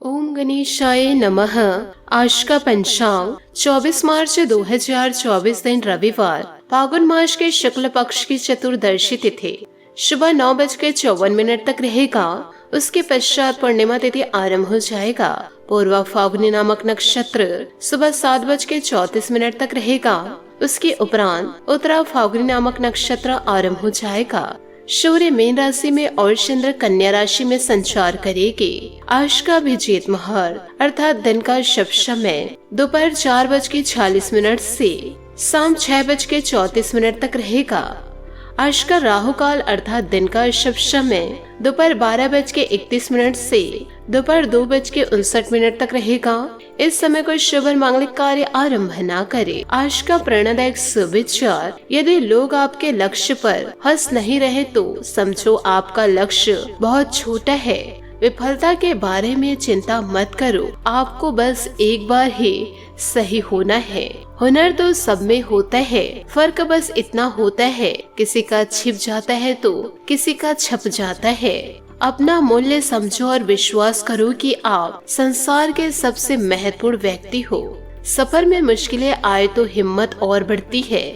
ओम गणेशाय नमः। आज का पंचांग 24 मार्च 2024 दिन रविवार, फागुन मास के शुक्ल पक्ष की चतुर्दशी तिथि सुबह 9:54 तक रहेगा। उसके पश्चात पूर्णिमा तिथि आरंभ हो जाएगा। पूर्वा फागुनी नामक नक्षत्र सुबह 7:34 तक रहेगा। उसके उपरांत उत्तरा फागुनी नामक नक्षत्र आरंभ हो जाएगा। सूर्य मीन राशि में और चंद्र कन्या राशि में संचार करेगी। आज का अभिजीत मुहूर्त अर्थात दिन का शुभ समय दोपहर 4:46 से शाम 6:34 तक रहेगा। आज का राहु काल अर्थात दिन का शुभ समय दोपहर 12:31 से दोपहर 2:59 तक रहेगा। इस समय कोई शुभ और मांगलिक कार्य आरंभ न करे। आज का प्रेरणादायक सुविचार, यदि लोग आपके लक्ष्य पर हंस नहीं रहे तो समझो आपका लक्ष्य बहुत छोटा है। विफलता के बारे में चिंता मत करो, आपको बस एक बार ही सही होना है। हुनर तो सब में होता है, फर्क बस इतना होता है किसी का छिप जाता है तो किसी का छप जाता है। अपना मूल्य समझो और विश्वास करो कि आप संसार के सबसे महत्वपूर्ण व्यक्ति हो। सफर में मुश्किलें आए तो हिम्मत और बढ़ती है।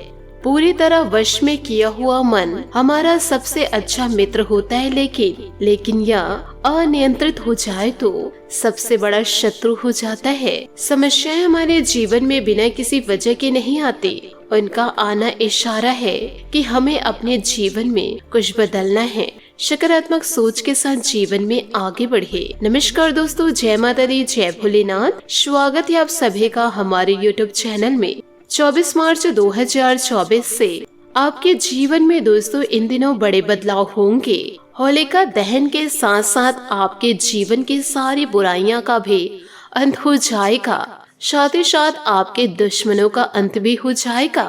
पूरी तरह वश में किया हुआ मन हमारा सबसे अच्छा मित्र होता है, लेकिन यह अनियंत्रित हो जाए तो सबसे बड़ा शत्रु हो जाता है। समस्याएं हमारे जीवन में बिना किसी वजह के नहीं आती। उनका आना इशारा है कि हमें अपने जीवन में कुछ बदलना है। सकारात्मक सोच के साथ जीवन में आगे बढ़े। नमस्कार दोस्तों, जय माता दी, जय भोलेनाथ। स्वागत है आप सभी का हमारे YouTube चैनल में। 24 मार्च 2024 से आपके जीवन में दोस्तों इन दिनों बड़े बदलाव होंगे। होलिका दहन के साथ साथ आपके जीवन की सारी बुराइयां का भी अंत हो जाएगा। साथ ही साथ आपके दुश्मनों का अंत भी हो जाएगा।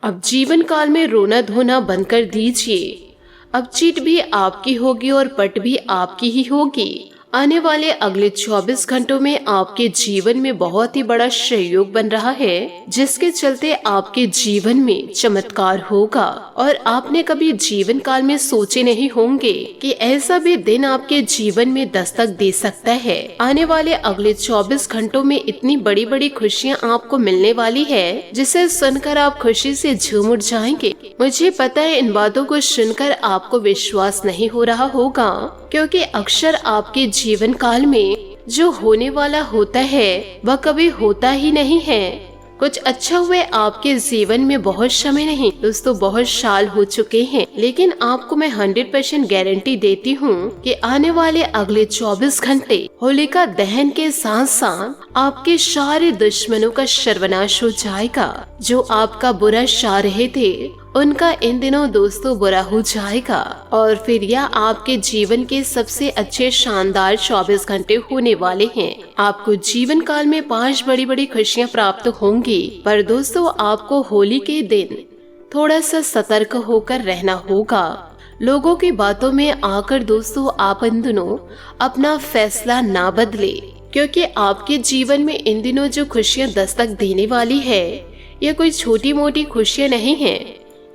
अब जीवन काल में रोना धोना बंद कर दीजिए। अब जीत भी आपकी होगी और पट भी आपकी ही होगी। आने वाले अगले 24 घंटों में आपके जीवन में बहुत ही बड़ा सहयोग बन रहा है, जिसके चलते आपके जीवन में चमत्कार होगा और आपने कभी जीवन काल में सोचे नहीं होंगे कि ऐसा भी दिन आपके जीवन में दस्तक दे सकता है। आने वाले अगले 24 घंटों में इतनी बड़ी बड़ी खुशियां आपको मिलने वाली है, जिसे सुनकर आप खुशी से झूम उठ जाएंगे। मुझे पता है इन बातों को सुनकर आपको विश्वास नहीं हो रहा होगा, क्योंकि अक्सर आपके जीवन काल में जो होने वाला होता है वह कभी होता ही नहीं है। कुछ अच्छा हुए आपके जीवन में बहुत समय नहीं दोस्तों, बहुत साल हो चुके हैं, लेकिन आपको मैं 100% गारंटी देती हूँ कि आने वाले अगले 24 घंटे होलिका दहन के साथ साथ आपके सारे दुश्मनों का सर्वनाश हो जाएगा। जो आपका बुरा चाह रहे थे उनका इन दिनों दोस्तों बुरा हो जाएगा और फिर यह आपके जीवन के सबसे अच्छे शानदार 24 घंटे होने वाले हैं। आपको जीवन काल में 5 बड़ी बड़ी खुशियां प्राप्त होंगी, पर दोस्तों आपको होली के दिन थोड़ा सा सतर्क होकर रहना होगा। लोगों की बातों में आकर दोस्तों आप इन दिनों अपना फैसला ना बदले, क्योंकि आपके जीवन में इन दिनों जो खुशियां दस्तक देने वाली है यह कोई छोटी मोटी खुशियां नहीं है,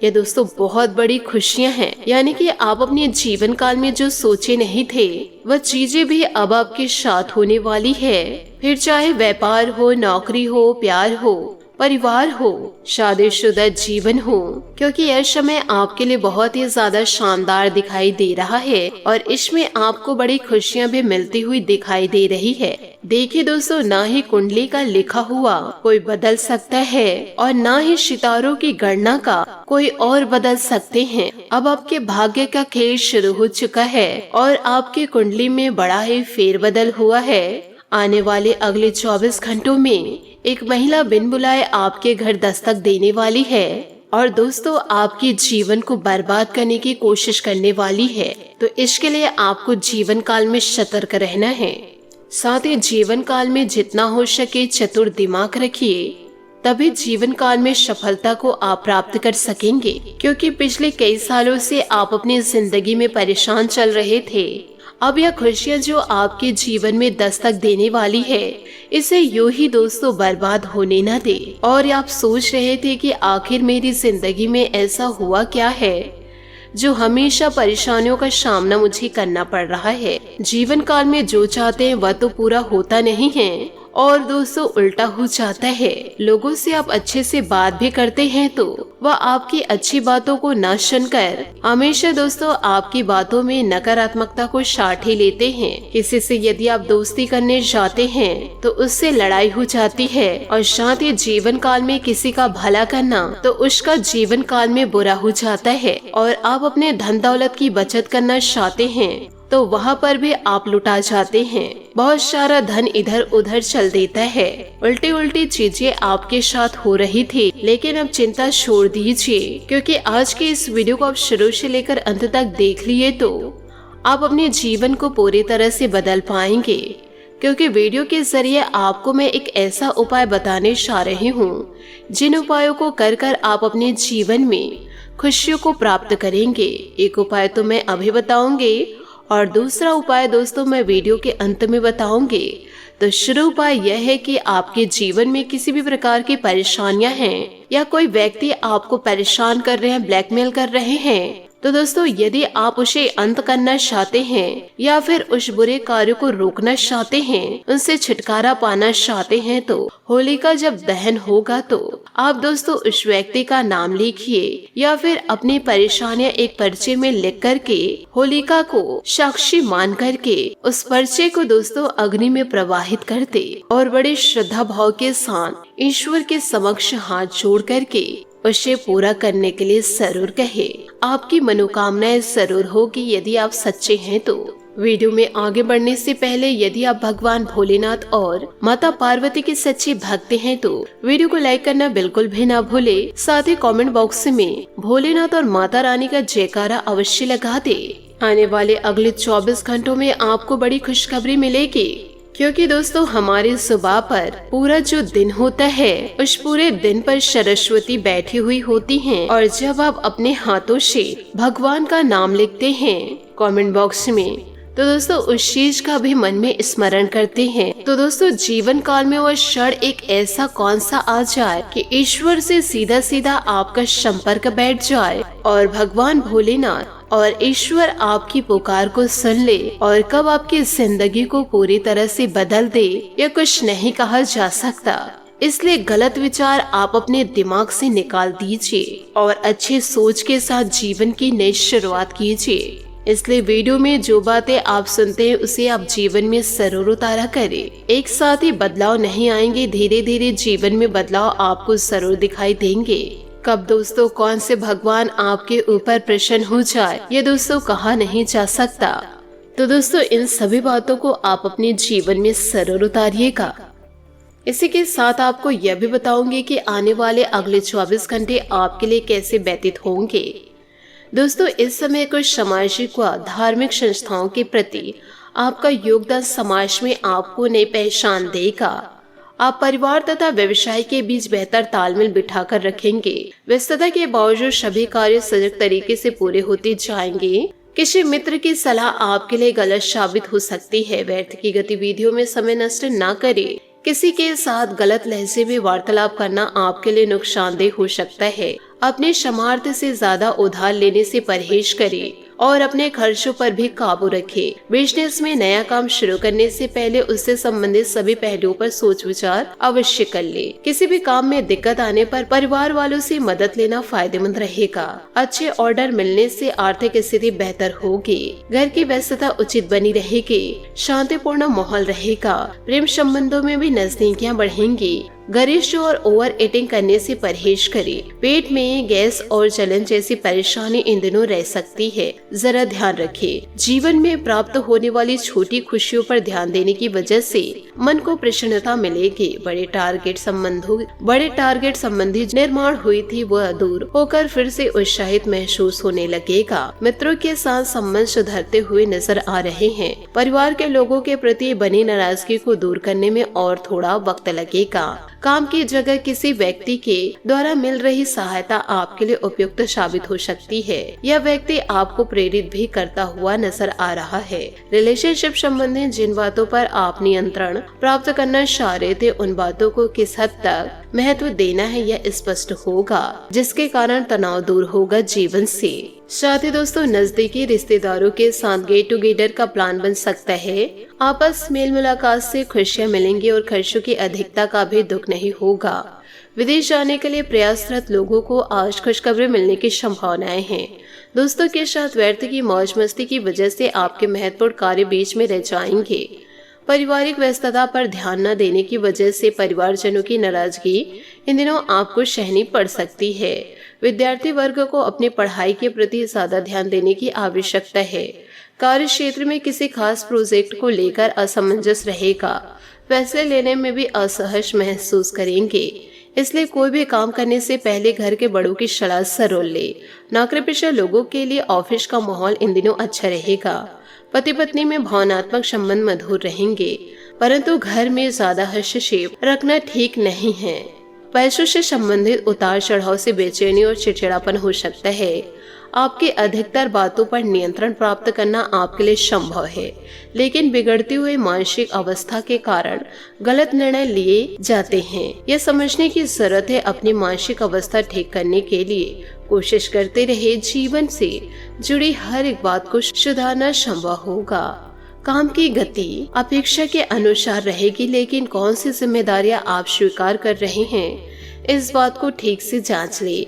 ये दोस्तों बहुत बड़ी खुशियां हैं। यानी कि आप अपने जीवन काल में जो सोचे नहीं थे वह चीजें भी अब आपके साथ होने वाली है। फिर चाहे व्यापार हो, नौकरी हो, प्यार हो, परिवार हो, शादीशुदा जीवन हो, क्योंकि यह समय आपके लिए बहुत ही ज्यादा शानदार दिखाई दे रहा है और इसमें आपको बड़ी खुशियां भी मिलती हुई दिखाई दे रही है। देखिए दोस्तों, ना ही कुंडली का लिखा हुआ कोई बदल सकता है और ना ही सितारों की गणना का कोई और बदल सकते हैं। अब आपके भाग्य का खेल शुरू हो चुका है और आपकी कुंडली में बड़ा ही फेरबदल हुआ है। आने वाले अगले 24 घंटों में एक महिला बिन बुलाए आपके घर दस्तक देने वाली है और दोस्तों आपके जीवन को बर्बाद करने की कोशिश करने वाली है। तो इसके लिए आपको जीवन काल में सतर्क रहना है। साथ ही जीवन काल में जितना हो सके चतुर दिमाग रखिए, तभी जीवन काल में सफलता को आप प्राप्त कर सकेंगे। क्योंकि पिछले कई सालों से आप अपनी जिंदगी में परेशान चल रहे थे। अब यह खुशियाँ जो आपके जीवन में दस्तक देने वाली है, इसे यूं ही दोस्तों बर्बाद होने न दे। और आप सोच रहे थे कि आखिर मेरी जिंदगी में ऐसा हुआ क्या है जो हमेशा परेशानियों का सामना मुझे करना पड़ रहा है। जीवन काल में जो चाहते हैं वह तो पूरा होता नहीं है और दोस्तों उल्टा हो जाता है। लोगों से आप अच्छे से बात भी करते हैं तो वह आपकी अच्छी बातों को न सुनकर हमेशा दोस्तों आपकी बातों में नकारात्मकता को साथ ही लेते हैं। किसी से यदि आप दोस्ती करने जाते हैं तो उससे लड़ाई हो जाती है और साथ ही जीवन काल में किसी का भला करना तो उसका जीवन काल में बुरा हो जाता है। और आप अपने धन दौलत की बचत करना चाहते हैं तो वहाँ पर भी आप लुटा जाते हैं। बहुत सारा धन इधर उधर चल देता है। उल्टी उल्टी चीजें आपके साथ हो रही थी, लेकिन अब चिंता छोड़ दीजिए, क्योंकि आज के इस वीडियो को आप शुरू से लेकर अंत तक देख लिए तो आप अपने जीवन को पूरी तरह से बदल पाएंगे। क्योंकि वीडियो के जरिए आपको मैं एक ऐसा उपाय बताने जा रही हूँ जिन उपायों को कर कर आप अपने जीवन में खुशियों को प्राप्त करेंगे। एक उपाय तो मैं अभी बताऊंगी और दूसरा उपाय दोस्तों मैं वीडियो के अंत में बताऊंगी। तो शुरू उपाय यह है कि आपके जीवन में किसी भी प्रकार की परेशानियां हैं या कोई व्यक्ति आपको परेशान कर रहे हैं, ब्लैकमेल कर रहे हैं, तो दोस्तों यदि आप उसे अंत करना चाहते हैं या फिर उस बुरे कार्य को रोकना चाहते हैं, उनसे छुटकारा पाना चाहते हैं, तो होलिका जब दहन होगा तो आप दोस्तों उस व्यक्ति का नाम लिखिए या फिर अपनी परेशानियां एक पर्चे में लिख करके होलिका को साक्षी मान करके उस पर्चे को दोस्तों अग्नि में प्रवाहित कर दे और बड़े श्रद्धा भाव के साथ ईश्वर के समक्ष हाथ जोड़ करके उसे पूरा करने के लिए जरूर कहे। आपकी मनोकामनाएं जरूर होगी यदि आप सच्चे हैं तो। वीडियो में आगे बढ़ने से पहले यदि आप भगवान भोलेनाथ और माता पार्वती के सच्चे भक्त हैं तो वीडियो को लाइक करना बिल्कुल भी ना भूले। साथ ही कमेंट बॉक्स में भोलेनाथ और माता रानी का जयकारा अवश्य लगा दे। आने वाले अगले 24 घंटों में आपको बड़ी खुशखबरी मिलेगी, क्योंकि दोस्तों हमारे सुबह पर पूरा जो दिन होता है उस पूरे दिन पर सरस्वती बैठी हुई होती हैं। और जब आप अपने हाथों से भगवान का नाम लिखते हैं कमेंट बॉक्स में, तो दोस्तों उस चीज का भी मन में स्मरण करते हैं, तो दोस्तों जीवन काल में वह क्षण एक ऐसा कौन सा आ जाए कि ईश्वर से सीधा सीधा आपका संपर्क बैठ जाए और भगवान भोलेनाथ और ईश्वर आपकी पुकार को सुन ले और कब आपकी जिंदगी को पूरी तरह से बदल दे या कुछ नहीं कहा जा सकता। इसलिए गलत विचार आप अपने दिमाग से निकाल दीजिए और अच्छे सोच के साथ जीवन की नई शुरुआत कीजिए। इसलिए वीडियो में जो बातें आप सुनते हैं उसे आप जीवन में जरूर उतारा करें। एक साथ ही बदलाव नहीं आएंगे, धीरे धीरे जीवन में बदलाव आपको जरूर दिखाई देंगे। कब दोस्तों कौन से भगवान आपके ऊपर प्रसन्न हो जाए ये दोस्तों कहा नहीं जा सकता। तो दोस्तों इन सभी बातों को आप अपने जीवन में जरूर उतारिएगा। इसी के साथ आपको यह भी बताऊंगी कि आने वाले अगले 24 घंटे आपके लिए कैसे व्यतीत होंगे। दोस्तों इस समय कुछ सामाजिक व धार्मिक संस्थाओं के प्रति आपका योगदान समाज में आपको नई पहचान देगा। आप परिवार तथा व्यवसाय के बीच बेहतर तालमेल बिठाकर रखेंगे। व्यस्तता के बावजूद सभी कार्य सजग तरीके से पूरे होते जाएंगे। किसी मित्र की सलाह आपके लिए गलत साबित हो सकती है। व्यर्थ की गतिविधियों में समय नष्ट न करें। किसी के साथ गलत लहजे में वार्तालाप करना आपके लिए नुकसानदेह हो सकता है। अपने सामर्थ्य से ज्यादा उधार लेने से परहेज करें और अपने खर्चों पर भी काबू रखें। बिजनेस में नया काम शुरू करने से पहले उससे संबंधित सभी पहलुओं पर सोच विचार अवश्य कर ले। किसी भी काम में दिक्कत आने पर परिवार वालों से मदद लेना फायदेमंद रहेगा। अच्छे ऑर्डर मिलने से आर्थिक स्थिति बेहतर होगी। घर की व्यस्तता उचित बनी रहेगी। शांतिपूर्ण माहौल रहेगा। प्रेम संबंधों में भी नजदीकियां बढ़ेंगी। गरिष्ठ और ओवर ईटिंग करने से परहेज करें। पेट में गैस और जलन जैसी परेशानी इन दिनों रह सकती है, जरा ध्यान रखें। जीवन में प्राप्त होने वाली छोटी खुशियों पर ध्यान देने की वजह से मन को प्रसन्नता मिलेगी। बड़े टारगेट संबंधी निर्माण हुई थी वह दूर होकर फिर से उत्साहित महसूस होने लगेगा। मित्रों के साथ संबंध सुधरते हुए नजर आ रहे हैं। परिवार के लोगों के प्रति बनी नाराजगी को दूर करने में और थोड़ा वक्त लगेगा। काम की जगह किसी व्यक्ति के द्वारा मिल रही सहायता आपके लिए उपयुक्त साबित हो सकती है। यह व्यक्ति आपको प्रेरित भी करता हुआ नजर आ रहा है। रिलेशनशिप संबंधी जिन बातों पर आप नियंत्रण प्राप्त करना चाह रहे थे उन बातों को किस हद तक महत्व देना है यह स्पष्ट होगा, जिसके कारण तनाव दूर होगा जीवन से। साथ ही दोस्तों, नजदीकी रिश्तेदारों के साथ गेट टुगेदर का प्लान बन सकता है। आपस मेल मुलाकात से खुशियां मिलेंगी और खर्चों की अधिकता का भी दुख नहीं होगा। विदेश जाने के लिए प्रयासरत लोगों को आज खुशखबरी मिलने की संभावनाएं हैं। दोस्तों के साथ व्यर्थ की मौज मस्ती की वजह से आपके महत्वपूर्ण कार्य बीच में रह जाएंगे। पारिवारिक व्यस्तता पर ध्यान न देने की वजह से परिवारजनों की नाराजगी इन दिनों आपको सहनी पड़ सकती है। विद्यार्थी वर्ग को अपनी पढ़ाई के प्रति ज्यादा ध्यान देने की आवश्यकता है। कार्य क्षेत्र में किसी खास प्रोजेक्ट को लेकर असमंजस रहेगा। फैसले लेने में भी असहज महसूस करेंगे, इसलिए कोई भी काम करने से पहले घर के बड़ों की सलाह जरूर ले। नौकरी पेशा लोगों के लिए ऑफिस का माहौल इन दिनों अच्छा रहेगा। पति पत्नी में भावनात्मक संबंध मधुर रहेंगे, परंतु घर में ज्यादा हस्तक्षेप रखना ठीक नहीं है। पैसों से संबंधित उतार चढ़ाव से बेचैनी और चिड़चिड़ापन हो सकता है। आपकी अधिकतर बातों पर नियंत्रण प्राप्त करना आपके लिए संभव है, लेकिन बिगड़ती हुई मानसिक अवस्था के कारण गलत निर्णय लिए जाते हैं। यह समझने की जरूरत है, अपनी मानसिक अवस्था ठीक करने के लिए कोशिश करते रहे। जीवन से जुड़ी हर एक बात को सुधारना संभव होगा। काम की गति अपेक्षा के अनुसार रहेगी, लेकिन कौन सी जिम्मेदारियां आप स्वीकार कर रहे हैं, इस बात को ठीक से जांच ले।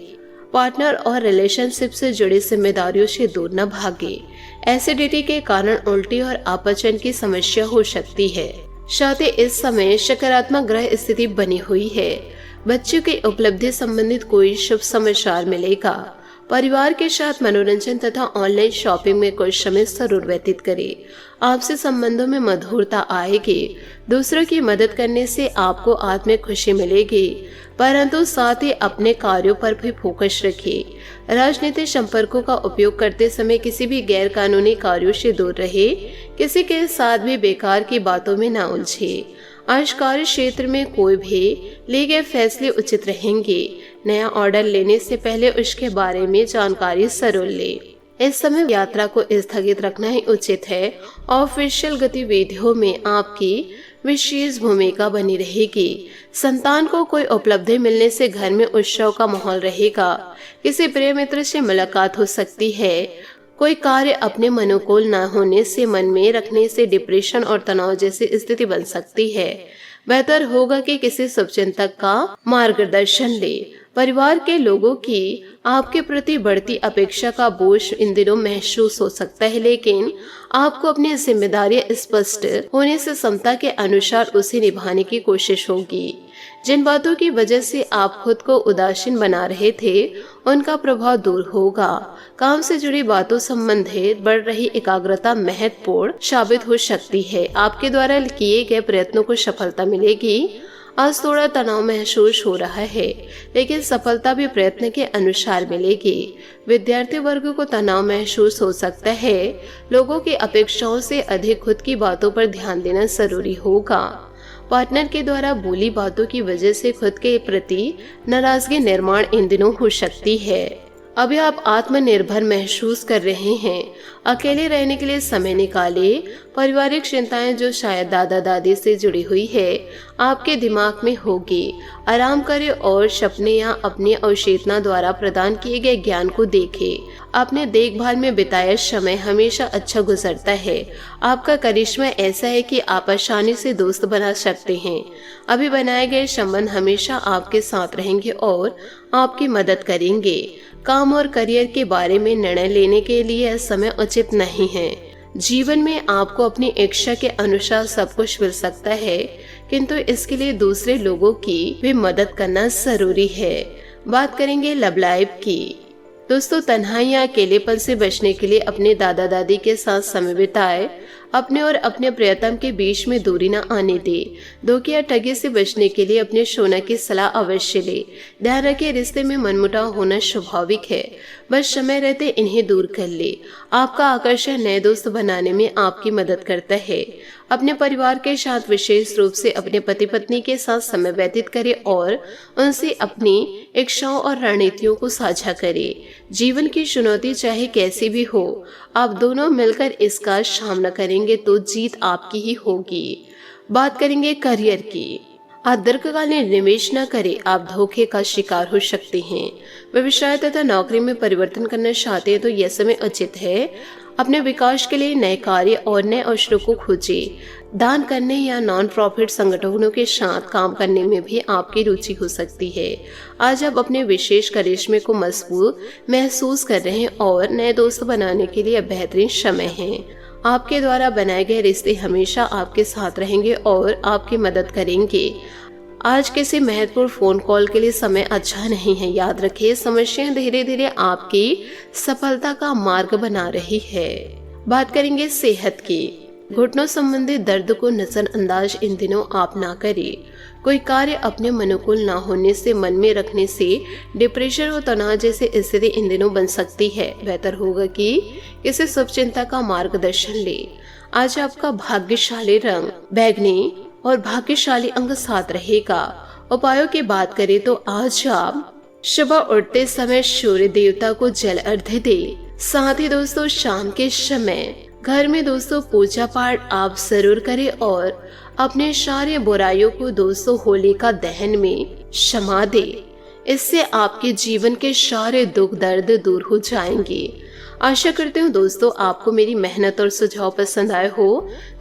पार्टनर और रिलेशनशिप से जुड़ी जिम्मेदारियों से दूर न भागे। एसिडिटी के कारण उल्टी और अपचन की समस्या हो सकती है। साथ ही इस समय सकारात्मक ग्रह स्थिति बनी हुई है। बच्चों की उपलब्धि संबंधित कोई शुभ समाचार मिलेगा। परिवार के साथ मनोरंजन तथा ऑनलाइन शॉपिंग में कुछ समय जरूर व्यतीत करें। आपसे संबंधों में मधुरता आएगी। दूसरों की मदद करने से आपको आत्मिक खुशी मिलेगी, परंतु साथ ही अपने कार्यों पर भी फोकस रखें। राजनीतिक संपर्कों का उपयोग करते समय किसी भी गैर कानूनी कार्यों से दूर रहे। किसी के साथ भी बेकार की बातों में न उलझे। आज कार्य क्षेत्र में कोई भी लिए गए फैसले उचित रहेंगे। नया ऑर्डर लेने से पहले उसके बारे में जानकारी जरूर ले। इस समय यात्रा को स्थगित रखना ही उचित है। ऑफिशियल गतिविधियों में आपकी विशेष भूमिका बनी रहेगी। संतान को कोई उपलब्धि मिलने से घर में उत्सव का माहौल रहेगा। किसी प्रिय मित्र से मुलाकात हो सकती है। कोई कार्य अपने अनुकूल न होने से मन में रखने से डिप्रेशन और तनाव जैसी स्थिति बन सकती है। बेहतर होगा कि किसी शुभचिंतक का मार्गदर्शन ले। परिवार के लोगों की आपके प्रति बढ़ती अपेक्षा का बोझ इन दिनों महसूस हो सकता है, लेकिन आपको अपनी जिम्मेदारियां स्पष्ट होने से क्षमता के अनुसार उसे निभाने की कोशिश होगी। जिन बातों की वजह से आप खुद को उदासीन बना रहे थे, उनका प्रभाव दूर होगा। काम से जुड़ी बातों संबंधित बढ़ रही एकाग्रता महत्वपूर्ण साबित हो सकती है। आपके द्वारा किए गए प्रयत्नों को सफलता मिलेगी। आज थोड़ा तनाव महसूस हो रहा है, लेकिन सफलता भी प्रयत्न के अनुसार मिलेगी। विद्यार्थी वर्ग को तनाव महसूस हो सकता है। लोगों की अपेक्षाओं से अधिक खुद की बातों पर ध्यान देना जरूरी होगा। पार्टनर के द्वारा बोली बातों की वजह से खुद के प्रति नाराजगी निर्माण इन दिनों हो सकती है। अभी आप आत्मनिर्भर महसूस कर रहे हैं। अकेले रहने के लिए समय निकाले। पारिवारिक चिंताएं जो शायद दादा दादी से जुड़ी हुई है, आपके दिमाग में होगी। आराम करें और सपने या अपनी अवचेतना द्वारा प्रदान किए गए ज्ञान को देखें। अपने देखभाल में बिताया समय हमेशा अच्छा गुजरता है। आपका करिश्मा ऐसा है कि आप आसानी से दोस्त बना सकते हैं। अभी बनाए गए संबंध हमेशा आपके साथ रहेंगे और आपकी मदद करेंगे। काम और करियर के बारे में निर्णय लेने के लिए यह समय उचित नहीं है। जीवन में आपको अपनी इच्छा के अनुसार सब कुछ मिल सकता है, किंतु इसके लिए दूसरे लोगों की भी मदद करना जरूरी है। बात करेंगे लव लाइफ की। दोस्तों, तन्हाई या अकेलेपन से बचने के लिए अपने दादा दादी के साथ समय बिताए। अपने और अपने प्रियतम के बीच में दूरी न आने दे। धोखे या ठगी से बचने के लिए अपने शोना की सलाह अवश्य ले। ध्यान रखें, रिश्ते में मनमुटाव होना स्वाभाविक है, बस समय रहते इन्हें दूर कर ले। आपका आकर्षण नए दोस्त बनाने में आपकी मदद करता है। अपने परिवार के साथ विशेष रूप से अपने पति पत्नी के साथ समय व्यतीत करें और उनसे अपनी इच्छाओं और रणनीतियों को साझा करें। जीवन की चुनौती चाहे कैसी भी हो, आप दोनों मिलकर इसका सामना करेंगे तो जीत आपकी ही होगी। बात करेंगे करियर की। आज दीर्घकालीन निवेश न करें, आप धोखे का शिकार हो सकते हैं। व्यवसाय तथा नौकरी में परिवर्तन करना चाहते हैं तो यह समय उचित है। अपने विकास के लिए नए कार्य और नए अवसरों को खोजें। दान करने या नॉन प्रॉफिट संगठनों के साथ काम करने में भी आपकी रुचि हो सकती है। आज आप अपने विशेष करिश्मे को मजबूत महसूस कर रहे हैं और नए दोस्त बनाने के लिए बेहतरीन समय है। आपके द्वारा बनाए गए रिश्ते हमेशा आपके साथ रहेंगे और आपकी मदद करेंगे। आज किसी महत्वपूर्ण फोन कॉल के लिए समय अच्छा नहीं है। याद रखिए, समस्याएं धीरे धीरे आपकी सफलता का मार्ग बना रही है। बात करेंगे सेहत की। घुटनों संबंधी दर्द को नजरअंदाज इन दिनों आप ना करें। कोई कार्य अपने अनुकूल ना होने से मन में रखने से डिप्रेशन और तनाव जैसी स्थिति इन दिनों बन सकती है। बेहतर होगा कि किसी शुभ चिंता का मार्गदर्शन ले। आज आपका भाग्यशाली रंग बैगनी और भाग्यशाली अंग साथ रहेगा। उपायों की बात करें तो आज आप सुबह उठते समय सूर्य देवता को जल अर्घ्य दे। साथ ही दोस्तों शाम के समय घर में दोस्तों पूजा पाठ आप जरूर करें और अपने सारे बुराइयों को दोस्तों होलिका दहन में क्षमा दे। इससे आपके जीवन के सारे दुख दर्द दूर हो जाएंगे। आशा करती हूँ दोस्तों आपको मेरी मेहनत और सुझाव पसंद आए हो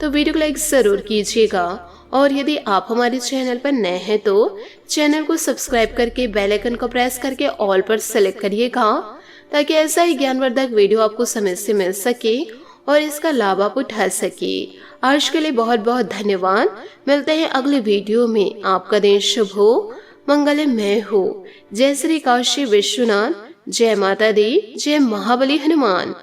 तो वीडियो को लाइक जरूर कीजिएगा और यदि आप हमारे चैनल पर नए हैं तो चैनल को सब्सक्राइब करके बेल आइकन को प्रेस करके ऑल पर सेलेक्ट करिएगा ताकि ऐसा ही ज्ञानवर्धक वीडियो आपको समय से मिल सके और इसका लाभ आप उठा सके। आज के लिए बहुत बहुत धन्यवाद। मिलते हैं अगले वीडियो में। आपका दिन शुभ हो, मंगलमय हो। जय श्री काशी विश्वनाथ, जय माता दी, जय महाबली हनुमान।